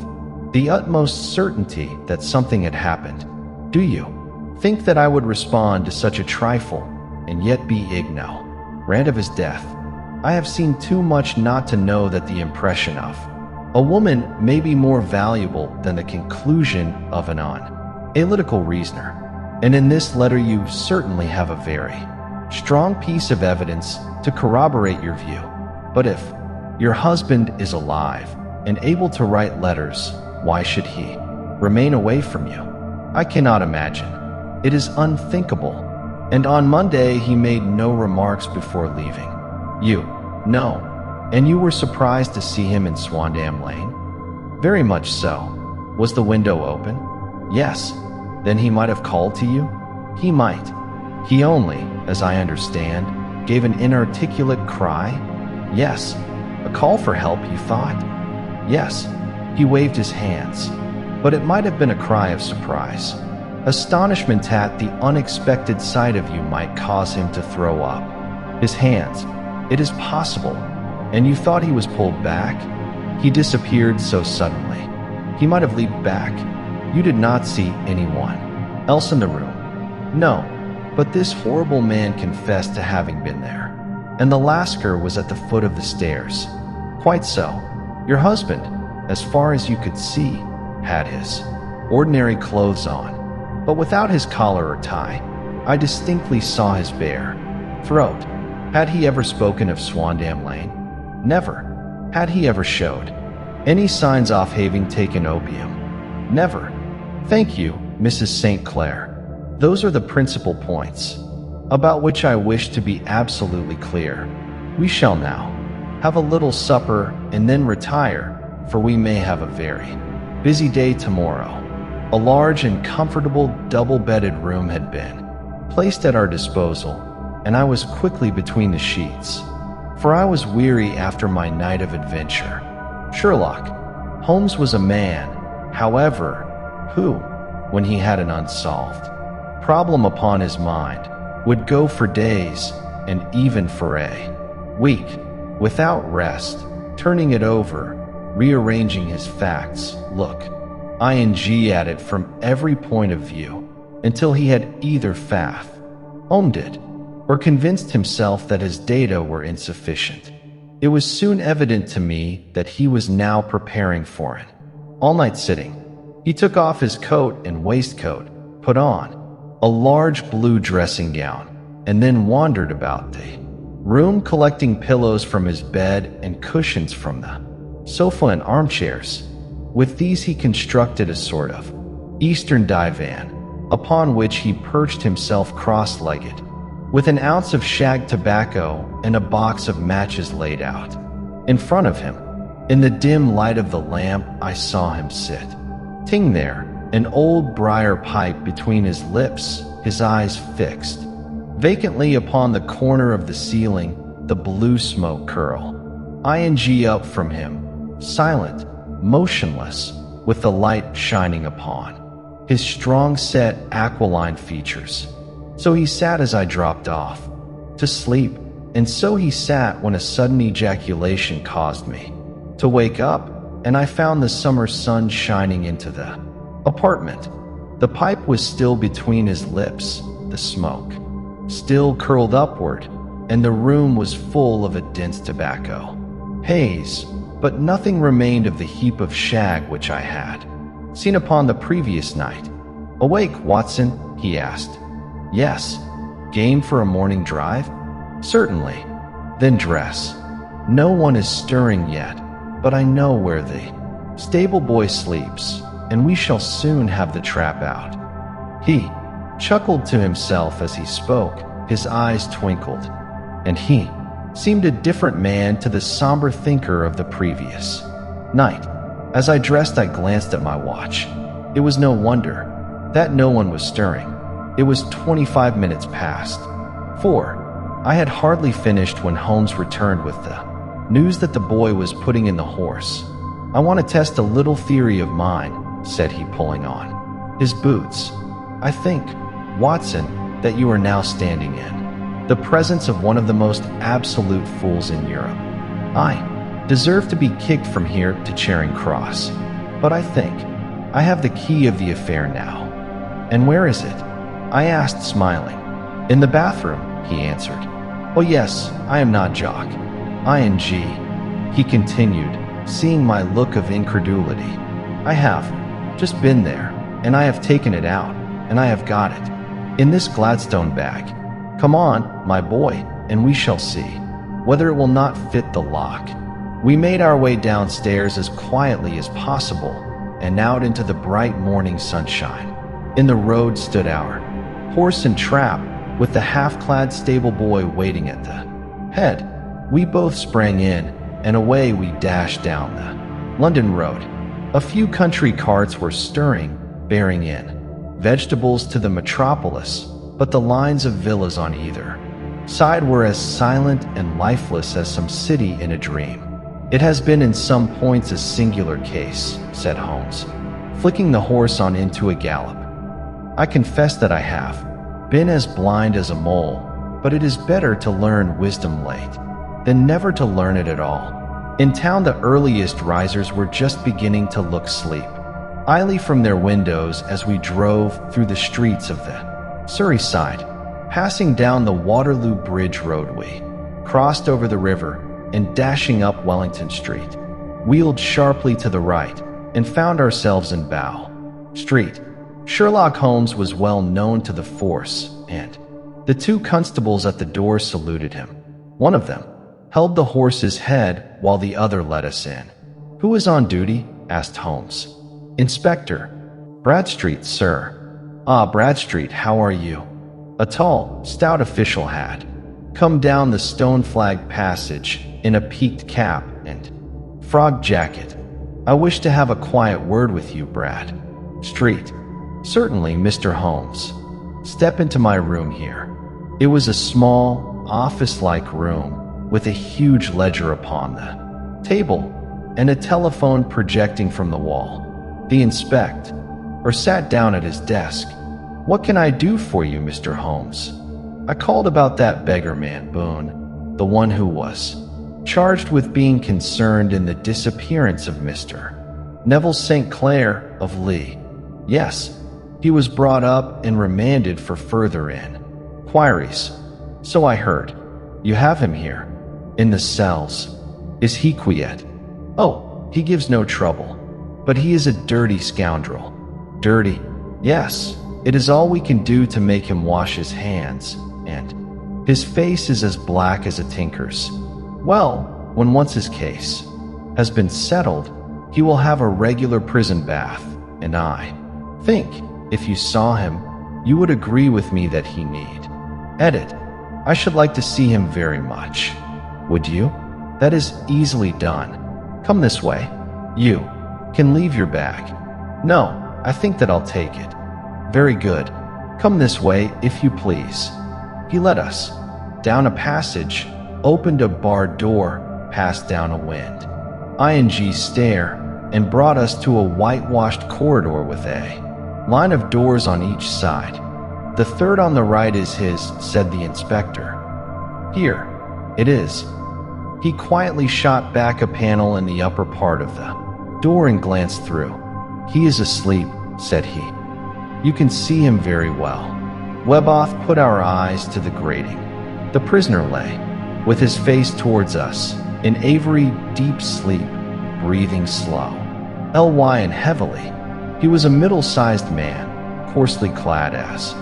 the utmost certainty that something had happened. Do you think that I would respond to such a trifle and yet be ignorant of his death? I have seen too much not to know that the impression of a woman may be more valuable than the conclusion of an analytical reasoner. And in this letter you certainly have a very strong piece of evidence to corroborate your view. But if your husband is alive and able to write letters, why should he remain away from you? I cannot imagine. It is unthinkable. And on Monday he made no remarks before leaving. You? No. And you were surprised to see him in Swandam Lane? Very much so. Was the window open? Yes. Then he might have called to you? He might. He only, as I understand, gave an inarticulate cry? Yes. A call for help, you thought? Yes. He waved his hands. But it might have been a cry of surprise. Astonishment at the unexpected sight of you might cause him to throw up his hands. It is possible. And you thought he was pulled back? He disappeared so suddenly. He might have leaped back. You did not see anyone else in the room? No, but this horrible man confessed to having been there. And the Lascar was at the foot of the stairs. Quite so. Your husband, as far as you could see, had his ordinary clothes on, but without his collar or tie. I distinctly saw his bare throat. Had he ever spoken of Swandam Lane? Never. Had he ever showed any signs of having taken opium? Never. Thank you, Mrs. St. Clair. Those are the principal points, about which I wish to be absolutely clear. We shall now have a little supper and then retire, for we may have a very busy day tomorrow. A large and comfortable double-bedded room had been placed at our disposal, and I was quickly between the sheets, for I was weary after my night of adventure. Sherlock Holmes was a man, however, who, when he had an unsolved problem upon his mind, would go for days and even for a week without rest, turning it over, rearranging his facts, ing at it from every point of view, until he had either owned it or convinced himself that his data were insufficient. It was soon evident to me that he was now preparing for an all-night sitting. He took off his coat and waistcoat, put on a large blue dressing gown, and then wandered about the room collecting pillows from his bed and cushions from the sofa and armchairs. With these he constructed a sort of Eastern divan, upon which he perched himself cross-legged, with an ounce of shag tobacco and a box of matches laid out in front of him. In the dim light of the lamp I saw him sit, ting there, an old briar pipe between his lips, his eyes fixed vacantly upon the corner of the ceiling, the blue smoke curl ing up from him, silent, motionless, with the light shining upon his strong-set aquiline features. So he sat as I dropped off to sleep, and so he sat when a sudden ejaculation caused me to wake up, and I found the summer sun shining into the apartment. The pipe was still between his lips, the smoke still curled upward, and the room was full of a dense tobacco Haze, but nothing remained of the heap of shag which I had seen upon the previous night. "Awake, Watson?" he asked. "Yes." "Game for a morning drive?" "Certainly." "Then dress. No one is stirring yet, but I know where the stable boy sleeps, and we shall soon have the trap out." He chuckled to himself as he spoke. His eyes twinkled, and he seemed a different man to the somber thinker of the previous night. As I dressed, I glanced at my watch. It was no wonder that no one was stirring. It was 25 minutes past 4. I had hardly finished when Holmes returned with the news that the boy was putting in the horse. "I want to test a little theory of mine," said he, pulling on his boots. "I think, Watson, that you are now standing in the presence of one of the most absolute fools in Europe. I deserve to be kicked from here to Charing Cross, but I think I have the key of the affair now." "And where is it?" I asked, smiling. "In the bathroom," he answered. "Oh yes, I am not Jock. ING," he continued, seeing my look of incredulity. "I have just been there, and I have taken it out, and I have got it in this Gladstone bag. Come on, my boy, and we shall see whether it will not fit the lock." We made our way downstairs as quietly as possible and out into the bright morning sunshine. In the road stood our horse and trap, with the half-clad stable boy waiting at the head. We both sprang in, and away we dashed down the London road. A few country carts were stirring, bearing in vegetables to the metropolis, but the lines of villas on either side were as silent and lifeless as some city in a dream. "It has been in some points a singular case," said Holmes, flicking the horse on into a gallop. "I confess that I have been as blind as a mole, but it is better to learn wisdom late than never to learn it at all." In town, the earliest risers were just beginning to look sleep idly from their windows as we drove through the streets of the Surrey side. Passing down the Waterloo Bridge Road, we crossed over the river and, dashing up Wellington Street, wheeled sharply to the right and found ourselves in Bow Street. Sherlock Holmes was well known to the force, and the two constables at the door saluted him. One of them held the horse's head while the other let us in. "Who is on duty?" asked Holmes. "Inspector Bradstreet, sir." "Ah, Bradstreet, how are you?" A tall, stout official had come down the stone-flagged passage in a peaked cap and frog jacket. "I wish to have a quiet word with you, Brad Street." "Certainly, Mr. Holmes. Step into my room here." It was a small, office-like room with a huge ledger upon the table and a telephone projecting from the wall. The inspector sat down at his desk. "What can I do for you, Mr. Holmes?" "I called about that beggar man, Boone, the one who was charged with being concerned in the disappearance of Mr. Neville St. Clair of Lee." "Yes, he was brought up and remanded for further inquiries." "So I heard. You have him here?" "In the cells." "Is he quiet?" "Oh, he gives no trouble, but he is a dirty scoundrel." "Dirty?" "Yes. It is all we can do to make him wash his hands, and his face is as black as a tinker's. Well, when once his case has been settled, he will have a regular prison bath, and I think, if you saw him, you would agree with me that he need edit. I should like to see him very much." "Would you?" "That is easily done. Come this way. You can leave your bag." "No, I think that I'll take it." "Very good. Come this way, if you please." He led us down a passage, opened a barred door, passed down a ING stair, and brought us to a whitewashed corridor with a line of doors on each side. "The third on the right is his," said the inspector. "Here it is." He quietly shot back a panel in the upper part of the door and glanced through. "He is asleep," said he. "You can see him very well." Weboth put our eyes to the grating. The prisoner lay with his face towards us, in Avery deep sleep, breathing slow, ly and heavily. He was a middle-sized man, coarsely clad as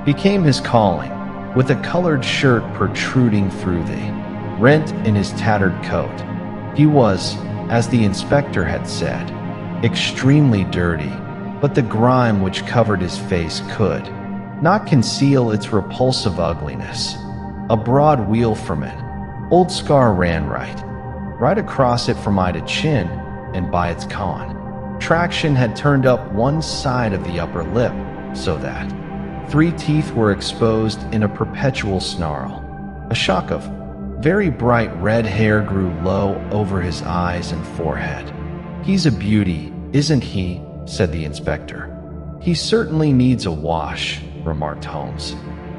became his calling, with a colored shirt protruding through the rent in his tattered coat. He was, as the inspector had said, extremely dirty, but the grime which covered his face could not conceal its repulsive ugliness. A broad weal from it, old scar ran right across it from eye to chin, and by its traction had turned up one side of the upper lip, so that 3 teeth were exposed in a perpetual snarl. A shock of very bright red hair grew low over his eyes and forehead. "He's a beauty, isn't he?" said the inspector. "He certainly needs a wash," remarked Holmes.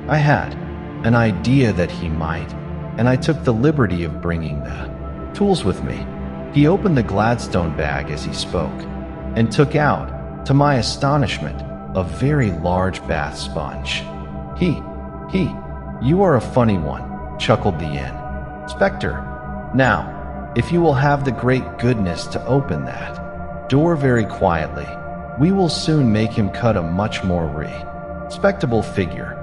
"I had an idea that he might, and I took the liberty of bringing the tools with me." He opened the Gladstone bag as he spoke, and took out, to my astonishment, a very large bath sponge. You are a funny one," chuckled the inspector. "Now, if you will have the great goodness to open that door very quietly, we will soon make him cut a much more respectable figure."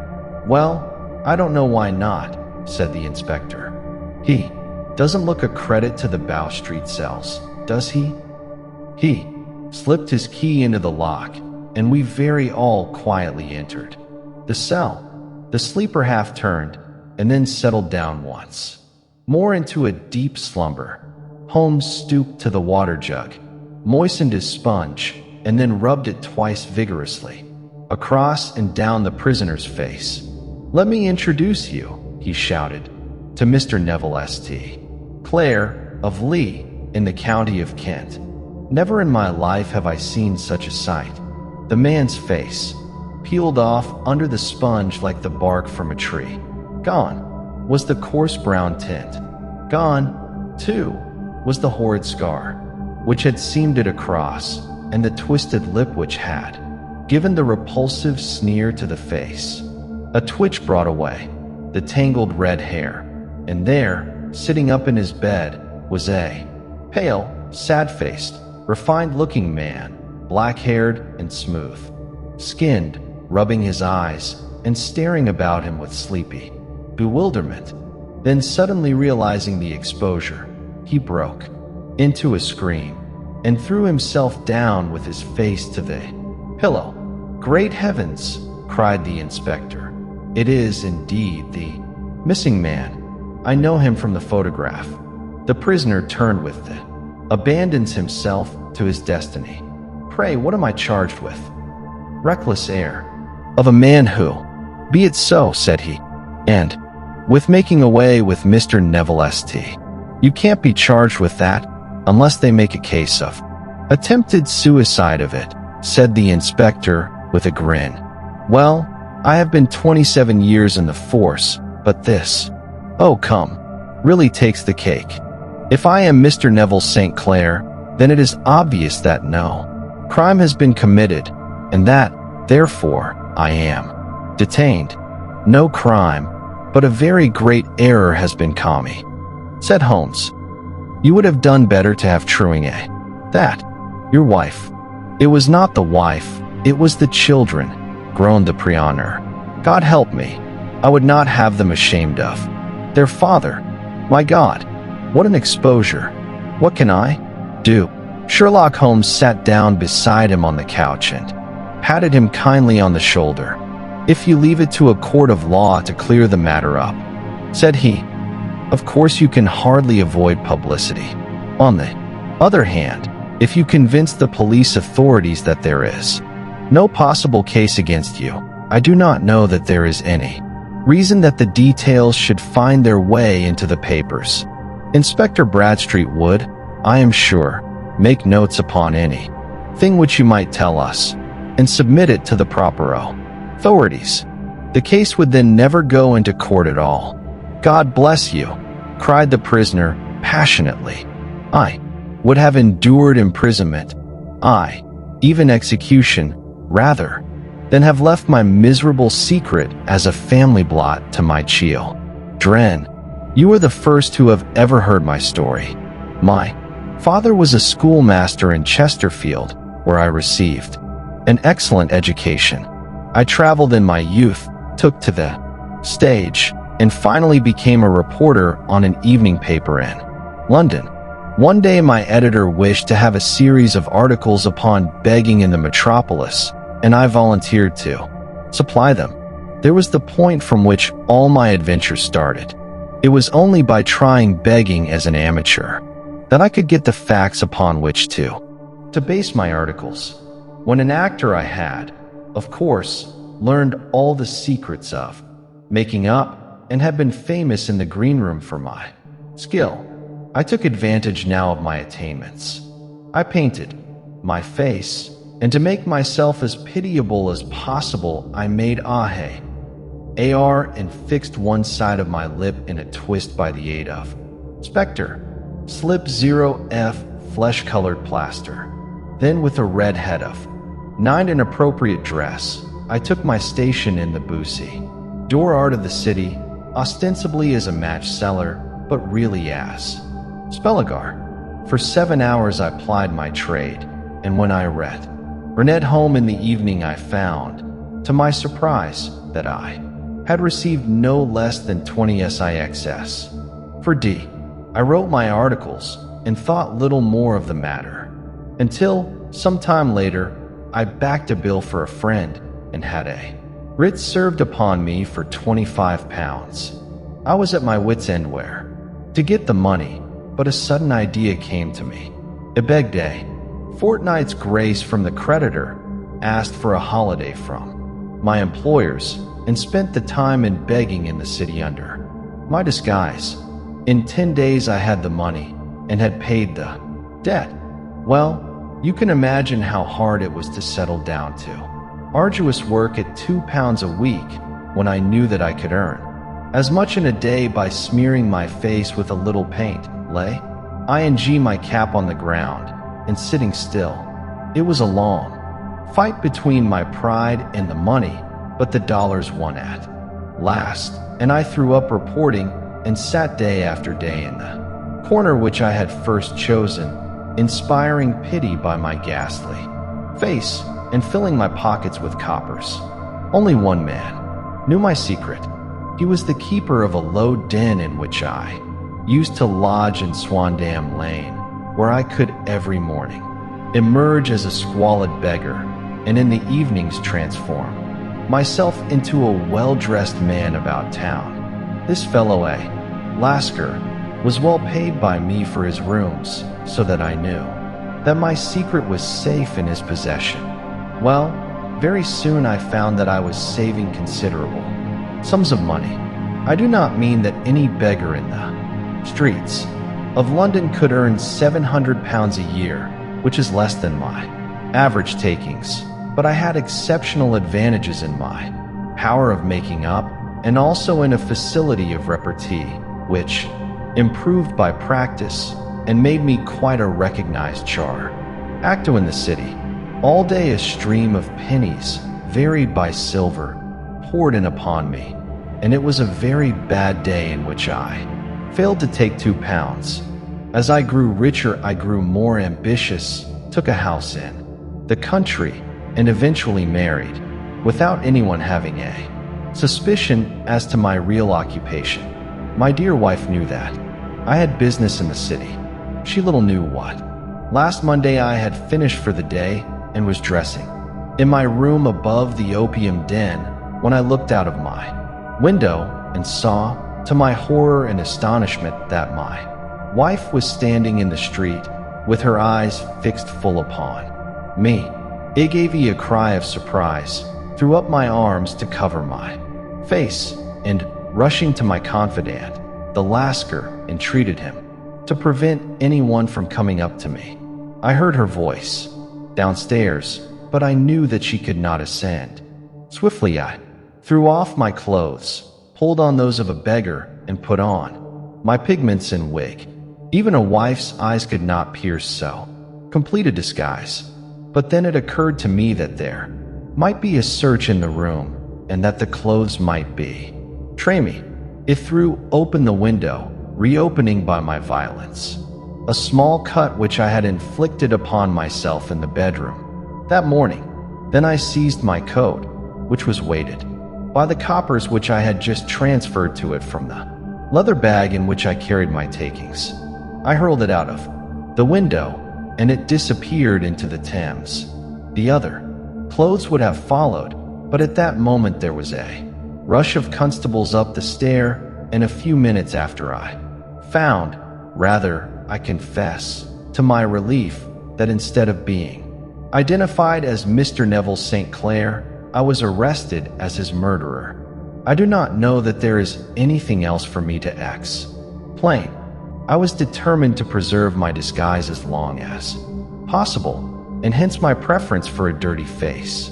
"Well, I don't know why not," said the inspector. "He doesn't look a credit to the Bow Street cells, does he?" He slipped his key into the lock, and we very all quietly entered the cell. The sleeper half turned, and then settled down once more into a deep slumber. Holmes stooped to the water jug, moistened his sponge, and then rubbed it twice vigorously, across and down the prisoner's face. "Let me introduce you," he shouted, "to Mr. Neville St. Clair, of Lee, in the county of Kent. Never in my life have I seen such a sight." The man's face peeled off under the sponge like the bark from a tree. Gone was the coarse brown tint. Gone, too, was the horrid scar which had seamed it across, and the twisted lip which had given the repulsive sneer to the face. A twitch brought away the tangled red hair, and there, sitting up in his bed, was a pale, sad-faced, refined-looking man, black-haired and smooth-skinned, rubbing his eyes and staring about him with sleepy bewilderment. Then, suddenly realizing the exposure, he broke into a scream and threw himself down with his face to the pillow. "Great heavens!" cried the inspector. "It is indeed the missing man. I know him from the photograph." The prisoner turned with it, abandons himself to his destiny. "Pray, what am I charged with?" "Reckless air of a man who—" "Be it so," said he, "and with making away with Mr. Neville St. You can't be charged with that unless they make a case of attempted suicide of it," said the inspector with a grin. "Well, I have been 27 years in the force, but this, oh come, really takes the cake. If I am Mr. Neville St. Clair, then it is obvious that no crime has been committed, and that, therefore, I am detained. No crime, but a very great error has been committed," said Holmes. "You would have done better to have truing that your wife." "It was not the wife, it was the children," groaned the prisoner. "God help me, I would not have them ashamed of their father. My God, what an exposure! What can I do?" Sherlock Holmes sat down beside him on the couch and patted him kindly on the shoulder. "If you leave it to a court of law to clear the matter up," said he, "of course you can hardly avoid publicity. On the other hand, if you convince the police authorities that there is no possible case against you, I do not know that there is any reason that the details should find their way into the papers. Inspector Bradstreet would, I am sure, make notes upon any thing which you might tell us, and submit it to the proper authorities. The case would then never go into court at all." "God bless you," cried the prisoner passionately. "I would have endured imprisonment, aye, even execution, rather than have left my miserable secret as a family blot to my children. You are the first who have ever heard my story. My father was a schoolmaster in Chesterfield, where I received an excellent education. I traveled in my youth, took to the stage, and finally became a reporter on an evening paper in London. One day my editor wished to have a series of articles upon begging in the metropolis, and I volunteered to supply them. There was the point from which all my adventures started. It was only by trying begging as an amateur that I could get the facts upon which to base my articles. When an actor I had, of course, learned all the secrets of making up and had been famous in the green room for my skill. I took advantage now of my attainments. I painted my face, and to make myself as pitiable as possible, I made ahe, AR, and fixed one side of my lip in a twist by the aid of Spectre, slip 0F flesh-colored plaster. Then with a red head of 9 an appropriate dress, I took my station in the boozy door art of the city, ostensibly as a match seller, but really as Spelligar. For 7 hours I plied my trade, and when I returned home in the evening I found, to my surprise, that I had received no less than 20 SIXS. For D, I wrote my articles and thought little more of the matter, until, some time later, I backed a bill for a friend and had a writ served upon me for £25. I was at my wits' end where to get the money, but a sudden idea came to me. I begged a fortnight's grace from the creditor, asked for a holiday from my employers, and spent the time in begging in the city under my disguise. In 10 days I had the money and had paid the debt. Well, you can imagine how hard it was to settle down to arduous work at £2 a week when I knew that I could earn as much in a day by smearing my face with a little paint, lay ing my cap on the ground, and sitting still. It was a long fight between my pride and the money, but the dollars won at last, and I threw up reporting and sat day after day in the corner which I had first chosen, inspiring pity by my ghastly face and filling my pockets with coppers. Only one man knew my secret. He was the keeper of a low den in which I used to lodge in Swandam Lane, where I could every morning emerge as a squalid beggar, and in the evenings transform myself into a well-dressed man about town. This fellow, a Lasker, was well paid by me for his rooms, so that I knew that my secret was safe in his possession. Well, very soon I found that I was saving considerable sums of money. I do not mean that any beggar in the streets of London could earn £700 a year, which is less than my average takings, but I had exceptional advantages in my power of making up and also in a facility of repartee, which improved by practice and made me quite a recognized char. Acto in the city. All day a stream of pennies, varied by silver, poured in upon me, and it was a very bad day in which I failed to take £2. As I grew richer, I grew more ambitious, took a house in the country, and eventually married, without anyone having a suspicion as to my real occupation. My dear wife knew that I had business in the city. She little knew what. Last Monday I had finished for the day and was dressing in my room above the opium den when I looked out of my window and saw, to my horror and astonishment, that my wife was standing in the street with her eyes fixed full upon me. I gave a cry of surprise, threw up my arms to cover my face, and, rushing to my confidant, the Lasker, entreated him to prevent anyone from coming up to me. I heard her voice downstairs, but I knew that she could not ascend. Swiftly I threw off my clothes, pulled on those of a beggar, and put on my pigments and wig. Even a wife's eyes could not pierce so complete a disguise. But then it occurred to me that there might be a search in the room, and that the clothes might betray me. It threw open the window, reopening by my violence. A small cut which I had inflicted upon myself in the bedroom that morning. Then I seized my coat, which was weighted by the coppers which I had just transferred to it from the leather bag in which I carried my takings. I hurled it out of the window, and it disappeared into the Thames. The other clothes would have followed, but at that moment there was a rush of constables up the stair, and a few minutes after I found, I confess, to my relief, that instead of being identified as Mr. Neville St. Clair, I was arrested as his murderer. I do not know that there is anything else for me to explain. I was determined to preserve my disguise as long as possible, and hence my preference for a dirty face.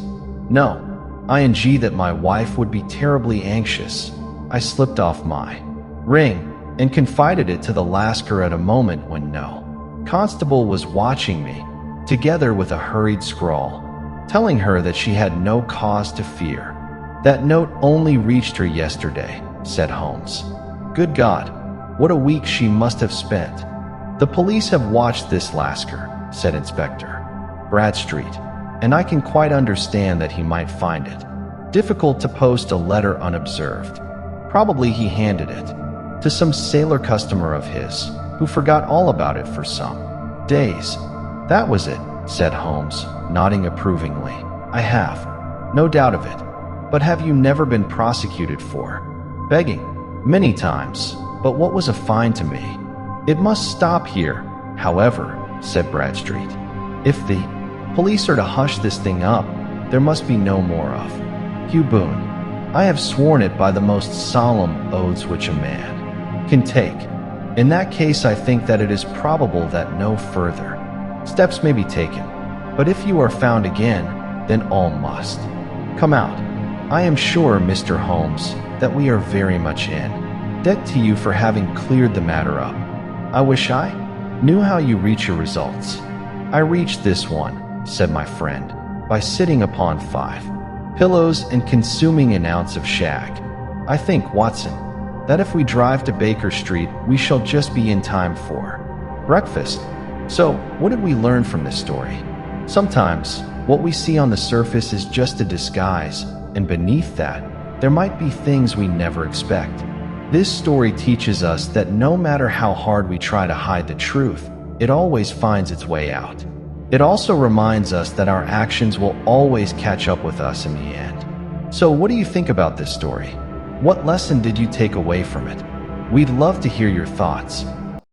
No, ing that my wife would be terribly anxious. I slipped off my ring and confided it to the Lascar at a moment when no constable was watching me, together with a hurried scrawl, telling her that she had no cause to fear. That note only reached her yesterday, said Holmes. Good God, what a week she must have spent. The police have watched this Lascar, said Inspector Bradstreet, and I can quite understand that he might find it difficult to post a letter unobserved. Probably he handed it to some sailor customer of his, who forgot all about it for some days. That was it, said Holmes, nodding approvingly. I have no doubt of it. But have you never been prosecuted for begging? Many times, but what was a fine to me? It must stop here, however, said Bradstreet. If the police are to hush this thing up, there must be no more of Hugh Boone. I have sworn it by the most solemn oaths which a man can take. In that case, I think that it is probable that no further steps may be taken. But if you are found again, then all must come out. I am sure, Mr. Holmes, that we are very much in debt to you for having cleared the matter up. I wish I knew how you reach your results. I reached this one, said my friend, by sitting upon 5 pillows and consuming an ounce of shag. I think, Watson, that if we drive to Baker Street, we shall just be in time for breakfast. So, what did we learn from this story? Sometimes, what we see on the surface is just a disguise, and beneath that, there might be things we never expect. This story teaches us that no matter how hard we try to hide the truth, it always finds its way out. It also reminds us that our actions will always catch up with us in the end. So what do you think about this story? What lesson did you take away from it? We'd love to hear your thoughts.